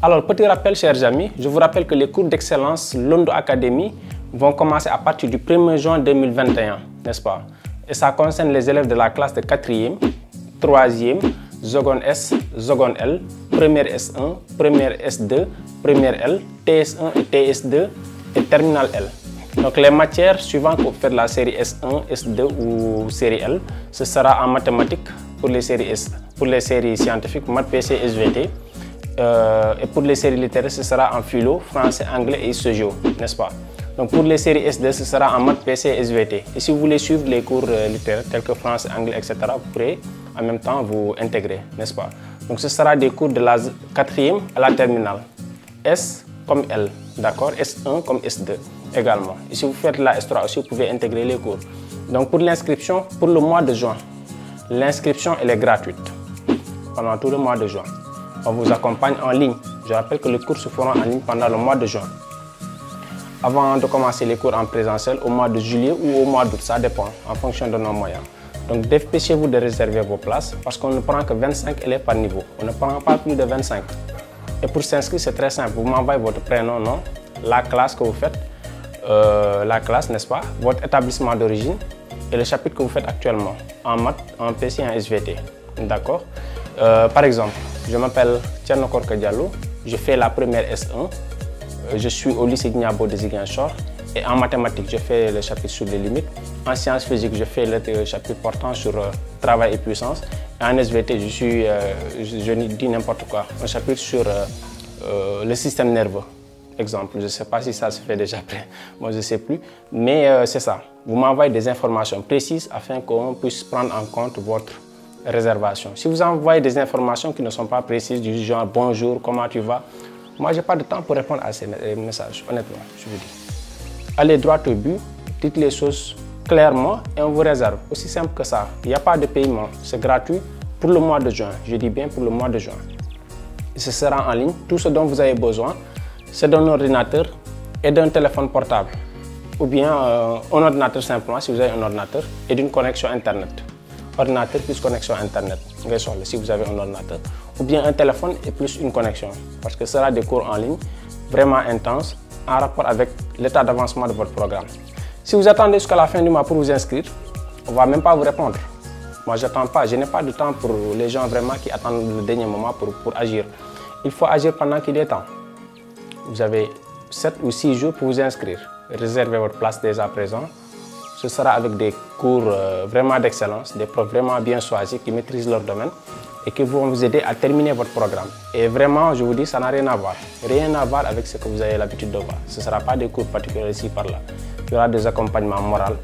Alors, petit rappel, chers amis, je vous rappelle que les cours d'excellence Londo Academy vont commencer à partir du 1er juin 2021, n'est-ce pas? Et ça concerne les élèves de la classe de 4e, 3e, seconde S, seconde L, première S1, première S2, première L, TS1 et TS2 et terminale L. Donc les matières suivantes pour faire la série S1, S2 ou série L, ce sera en mathématiques pour les séries pour les séries scientifiques, maths, PC, SVT. Et pour les séries littéraires, ce sera en philo, français, anglais et socio, n'est-ce pas? Donc pour les séries S2, ce sera en maths, PC, SVT. Et si vous voulez suivre les cours littéraires tels que français, anglais, etc., vous pourrez en même temps vous intégrer, n'est-ce pas? Donc ce sera des cours de la 4e à la terminale. S comme L, d'accord? S1 comme S2 également. Et si vous faites la S3 aussi, vous pouvez intégrer les cours. Donc pour l'inscription, pour le mois de juin, l'inscription elle est gratuite pendant tout le mois de juin. On vous accompagne en ligne. Je rappelle que les cours se feront en ligne pendant le mois de juin. Avant de commencer les cours en présentiel au mois de juillet ou au mois d'août, ça dépend en fonction de nos moyens. Donc dépêchez-vous de réserver vos places parce qu'on ne prend que 25 élèves par niveau. On ne prend pas plus de 25. Et pour s'inscrire, c'est très simple. Vous m'envoyez votre prénom, nom, la classe que vous faites, la classe, n'est-ce pas, votre établissement d'origine et le chapitre que vous faites actuellement en maths, en PC et en SVT. D'accord? Par exemple, je m'appelle Thierno Korka Diallo, je fais la première S1, je suis au lycée Gnabo de Ziguinchor et en mathématiques, je fais le chapitre sur les limites. En sciences physiques, je fais le chapitre portant sur travail et puissance. Et en SVT, je dis n'importe quoi, un chapitre sur le système nerveux. Exemple, je ne sais pas si ça se fait déjà après, moi je ne sais plus, mais c'est ça. Vous m'envoyez des informations précises afin qu'on puisse prendre en compte votre réservation. Si vous envoyez des informations qui ne sont pas précises, du genre bonjour, comment tu vas, moi je n'ai pas de temps pour répondre à ces messages, honnêtement, je vous dis. Allez droit au but, dites les choses clairement et on vous réserve. Aussi simple que ça, il n'y a pas de paiement, c'est gratuit pour le mois de juin, je dis bien pour le mois de juin. Et ce sera en ligne, tout ce dont vous avez besoin, c'est d'un ordinateur et d'un téléphone portable. Ou bien un ordinateur simplement, si vous avez un ordinateur, et d'une connexion Internet. Ordinateur plus connexion Internet, si vous avez un ordinateur. Ou bien un téléphone et plus une connexion. Parce que ce sera des cours en ligne, vraiment intenses, en rapport avec l'état d'avancement de votre programme. Si vous attendez jusqu'à la fin du mois pour vous inscrire, on ne va même pas vous répondre. Moi, j'attends pas, je n'ai pas de temps pour les gens vraiment qui attendent le dernier moment pour agir. Il faut agir pendant qu'il est temps. Vous avez 7 ou 6 jours pour vous inscrire. Réservez votre place dès à présent. Ce sera avec des cours vraiment d'excellence, des profs vraiment bien choisis qui maîtrisent leur domaine et qui vont vous aider à terminer votre programme. Et vraiment, je vous dis, ça n'a rien à voir. Rien à voir avec ce que vous avez l'habitude de voir. Ce ne sera pas des cours particuliers ici par là. Il y aura des accompagnements moraux,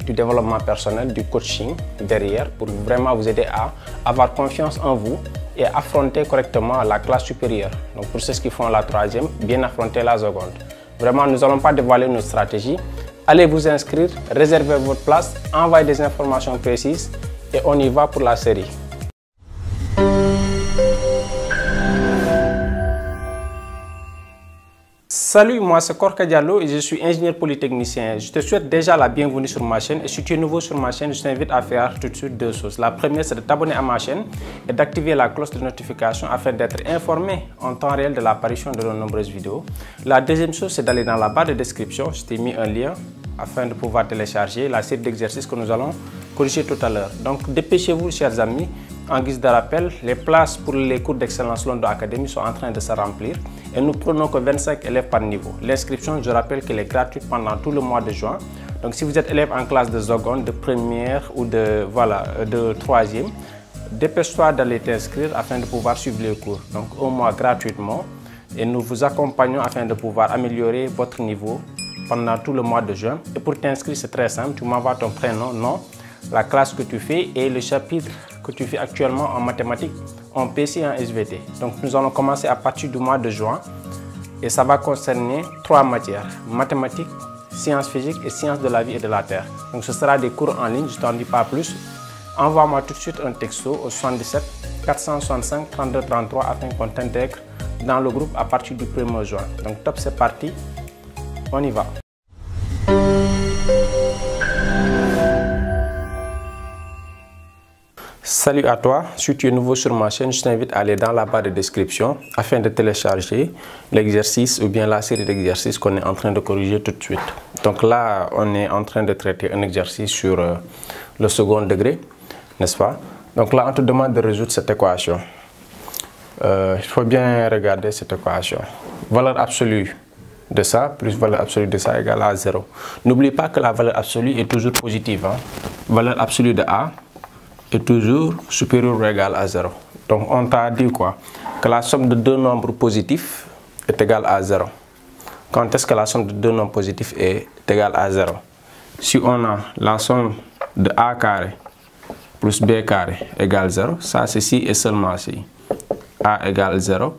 du développement personnel, du coaching derrière pour vraiment vous aider à avoir confiance en vous et affronter correctement la classe supérieure. Donc pour ceux qui font la 3e, bien affronter la seconde. Vraiment, nous n'allons pas dévoiler notre stratégie. Allez vous inscrire, réservez votre place, envoyez des informations précises et on y va pour la série. Salut, moi c'est Korka Diallo et je suis ingénieur polytechnicien. Je te souhaite déjà la bienvenue sur ma chaîne et si tu es nouveau sur ma chaîne, je t'invite à faire tout de suite 2 choses. La première, c'est de t'abonner à ma chaîne et d'activer la cloche de notification afin d'être informé en temps réel de l'apparition de nos nombreuses vidéos. La deuxième chose, c'est d'aller dans la barre de description. Je t'ai mis un lien afin de pouvoir télécharger la série d'exercices que nous allons corriger tout à l'heure. Donc dépêchez-vous, chers amis. En guise de rappel, les places pour les cours d'excellence Londo Academy sont en train de se remplir et nous prenons que 25 élèves par niveau. L'inscription, je rappelle qu'elle est gratuite pendant tout le mois de juin. Donc si vous êtes élève en classe de seconde, de première ou de 3e, dépêche-toi d'aller t'inscrire afin de pouvoir suivre les cours. Donc au mois gratuitement et nous vous accompagnons afin de pouvoir améliorer votre niveau pendant tout le mois de juin. Et pour t'inscrire, c'est très simple, tu m'envoies ton prénom, nom, la classe que tu fais et le chapitre que tu fais actuellement en mathématiques, en PC et en SVT. Donc nous allons commencer à partir du mois de juin et ça va concerner 3 matières, mathématiques, sciences physiques et sciences de la vie et de la terre. Donc ce sera des cours en ligne, je ne t'en dis pas plus. Envoie-moi tout de suite un texto au 77 465 32 33 afin qu'on t'intègre dans le groupe à partir du 1er juin. Donc top, c'est parti, on y va. Salut à toi, si tu es nouveau sur ma chaîne, je t'invite à aller dans la barre de description afin de télécharger l'exercice ou bien la série d'exercices qu'on est en train de corriger tout de suite. Donc là, on est en train de traiter un exercice sur le second degré, n'est-ce pas? Donc là, on te demande de résoudre cette équation. Il faut bien regarder cette équation. Valeur absolue de ça plus valeur absolue de ça égale à 0. N'oublie pas que la valeur absolue est toujours positive. Hein? Valeur absolue de A est toujours supérieur ou égal à 0. Donc on t'a dit quoi? Que la somme de deux nombres positifs est égale à 0. Quand est-ce que la somme de deux nombres positifs est égale à 0? Si on a la somme de A carré plus B carré égale 0, ça c'est si et seulement si A égale 0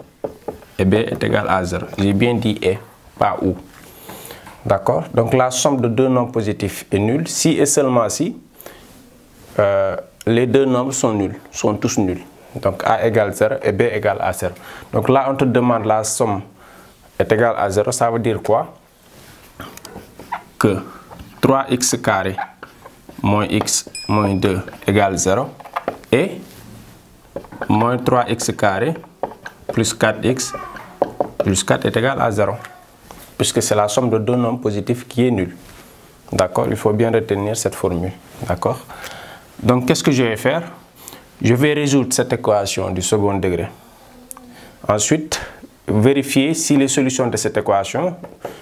et B est égal à 0. J'ai bien dit et, pas ou. D'accord? Donc la somme de deux nombres positifs est nulle si et seulement si les deux nombres sont nuls, sont tous nuls. Donc A égale 0 et B égale à 0. Donc là, on te demande la somme est égale à 0. Ça veut dire quoi? Que 3x carré moins x moins 2 égale 0 et moins 3x carré plus 4x plus 4 est égal à 0. Puisque c'est la somme de deux nombres positifs qui est nulle. D'accord? Il faut bien retenir cette formule. D'accord? Donc, qu'est-ce que je vais faire? Je vais résoudre cette équation du second degré. Ensuite, vérifier si les solutions de cette équation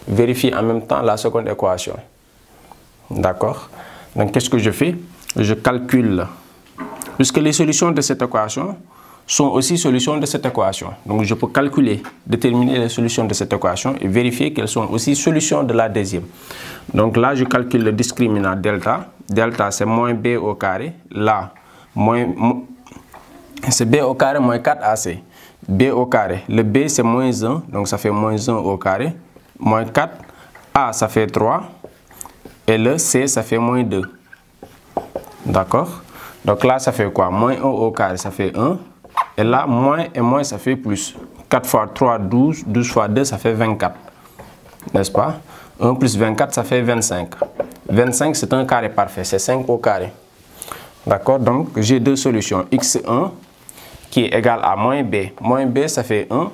vérifient en même temps la seconde équation. D'accord? Donc, qu'est-ce que je fais? Je calcule. Puisque les solutions de cette équation sont aussi solutions de cette équation. Donc, je peux calculer, déterminer les solutions de cette équation et vérifier qu'elles sont aussi solutions de la deuxième. Donc là, je calcule le discriminant delta. Delta, c'est moins b au carré. Là, c'est b au carré moins 4ac. B au carré. Le b, c'est moins 1. Donc, ça fait moins 1 au carré. Moins 4. A, ça fait 3. Et le c, ça fait moins 2. D'accord? Donc là, ça fait quoi? Moins 1 au carré, ça fait 1. Et là, moins et moins, ça fait plus. 4 fois 3, 12. 12 fois 2, ça fait 24. N'est-ce pas? 1 plus 24, ça fait 25. 25, c'est un carré parfait. C'est 5 au carré. D'accord? Donc, j'ai deux solutions. x1 qui est égal à moins b. Moins b, ça fait 1.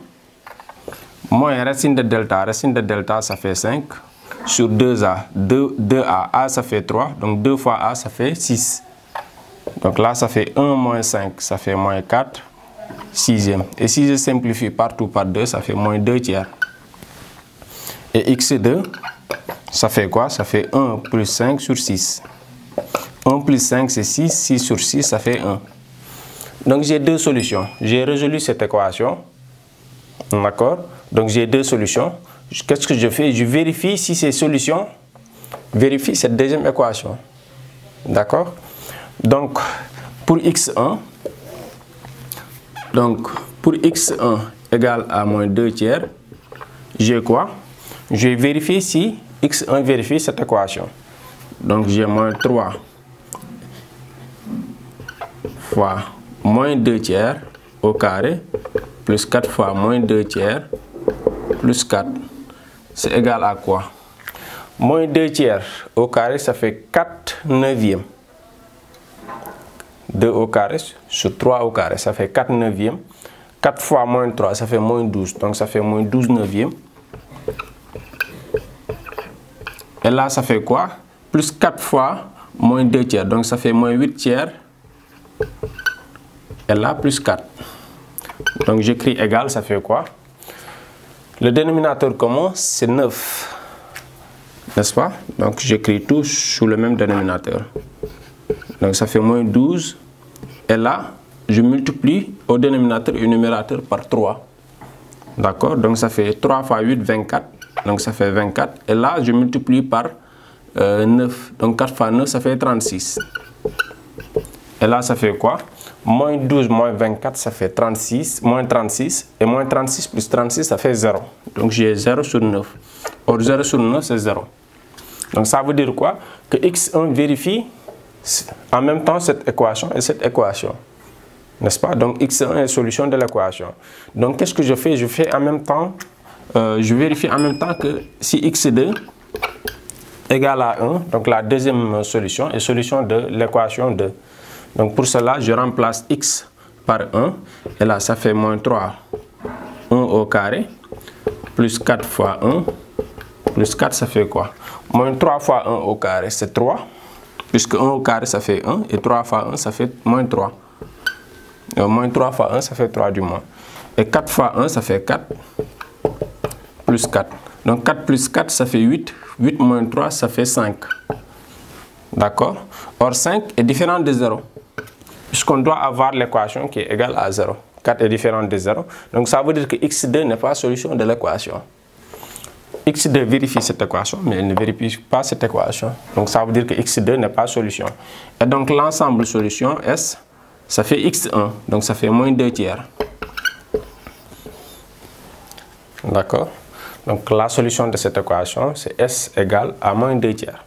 Moins racine de delta. Racine de delta, ça fait 5. Sur 2a. 2a. A, ça fait 3. Donc, 2 fois a, ça fait 6. Donc là, ça fait 1 moins 5. Ça fait moins 4. Sixième. Et si je simplifie partout par 2, ça fait moins 2 tiers. Et x2, ça fait quoi? Ça fait 1 plus 5 sur 6. 1 plus 5, c'est 6. 6 sur 6, ça fait 1. Donc, j'ai deux solutions. J'ai résolu cette équation. D'accord? Donc, j'ai deux solutions. Qu'est-ce que je fais? Je vérifie si ces solutions vérifient cette deuxième équation. D'accord? Donc, pour x1, égale à moins 2 tiers, j'ai quoi? Je vais vérifier si x1 vérifie cette équation. Donc, j'ai moins 3 fois moins 2 tiers au carré plus 4 fois moins 2 tiers plus 4. C'est égal à quoi? Moins 2 tiers au carré, ça fait 4 neuvièmes. 2 au carré sur 3 au carré, ça fait 4 neuvièmes. 4 fois moins 3, ça fait moins 12. Donc, ça fait moins 12 neuvièmes. Et là, ça fait quoi? Plus 4 fois moins 2 tiers. Donc, ça fait moins 8 tiers. Et là, plus 4. Donc, j'écris égal, ça fait quoi? Le dénominateur commun, c'est 9. N'est-ce pas? Donc, j'écris tout sous le même dénominateur. Donc, ça fait moins 12. Et là, je multiplie au dénominateur et au numérateur par 3. D'accord? Donc, ça fait 3 fois 8, 24. Donc, ça fait 24. Et là, je multiplie par 9. Donc, 4 fois 9, ça fait 36. Et là, ça fait quoi? Moins 12 moins 24, ça fait 36. Moins 36. Et moins 36 plus 36, ça fait 0. Donc, j'ai 0 sur 9. Or, 0 sur 9, c'est 0. Donc, ça veut dire quoi? Que x1 vérifie en même temps cette équation et cette équation. N'est-ce pas? Donc, x1 est solution de l'équation. Donc, qu'est-ce que je fais? Je fais en même temps, je vérifie en même temps que si x2 égale à 1, donc la deuxième solution est solution de l'équation 2. Donc pour cela, je remplace x par 1. Et là, ça fait moins 3. 1 au carré. Plus 4 fois 1. Plus 4, ça fait quoi? Moins 3 fois 1 au carré, c'est 3. Puisque 1 au carré, ça fait 1. Et 3 fois 1, ça fait moins 3. Moins 3 fois 1, ça fait 3 du moins. Et 4 fois 1, ça fait 4. Plus 4. Donc 4 plus 4, ça fait 8. 8 moins 3, ça fait 5. D'accord? Or 5 est différent de 0. Puisqu'on doit avoir l'équation qui est égale à 0. 4 est différent de 0. Donc ça veut dire que x2 n'est pas solution de l'équation. x2 vérifie cette équation, mais elle ne vérifie pas cette équation. Donc ça veut dire que x2 n'est pas solution. Et donc l'ensemble solution S, ça fait x1. Donc ça fait moins 2 tiers. D'accord? Donc la solution de cette équation, c'est S égale à moins 2 tiers.